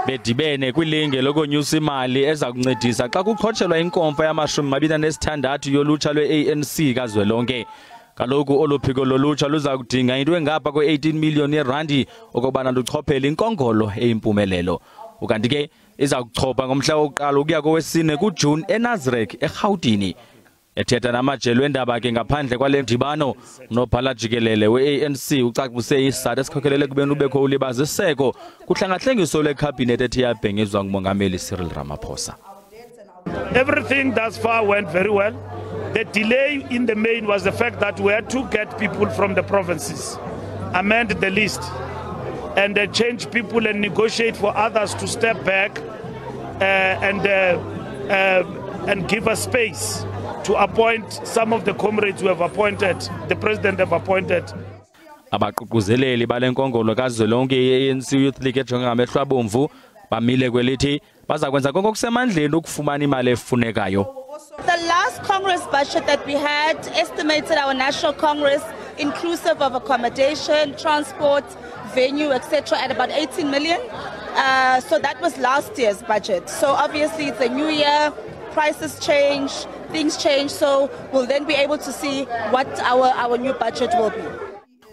bedibene kwilinge lokonyusa imali eza kuncedisa xa kuqhotshelwa inkomfa yama-26 yolutsha lwe-ANC kazwelonke. Kaloku oluphiko lolutsha luza kudinga into engapha kwe-18 million yeerandi okubana luchophele inkongolo eyimpumelelo. Ukanti ke iza kuchopha ngomhla wokuqala ukuya kowesine kuJune eNazareth eGauteng. Ethetha namajelo endaba ke ngaphandle kwale ndibano, Unobhala jikelele we-ANC ucacise isizathu esikhokhelele kubeni ubekho ulibaziseko kuhlangahlengiso lwekhabhinethi ethi yabhengezwa ngumongameli Cyril Ramaphosa. Everything thus far went very well. The delay in the main was the fact that we had to get people from the provinces, amend the list, and change people and negotiate for others to step back and give us space to appoint some of the comrades who have appointed, the president have appointed. Abaququzeleli balenkongolo kazwelonke ye-ANC Youth League ejonge ngamehlo abomvu bamile kwelithi baza kwenza konke okusemandleni ukufumana imali efunekayo. The last Congress budget that we had estimated our National Congress, inclusive of accommodation, transport, venue, etc., at about 18 million. So that was last year's budget. So obviously it's a new year, prices change, things change, so we'll then be able to see what our new budget will be.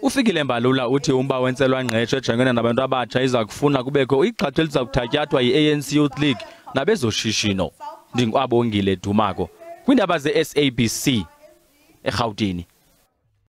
uFikile Mbalula uthi umba wenzelwa ngqesho ejongene nabantu abatsha iza kufuna kubekho iqhatho eliza kuthatyathwa yi-ANC Youth League nabezoshishino. Ndingwabongile Dumako kwindaba ze-SABC eGauteng.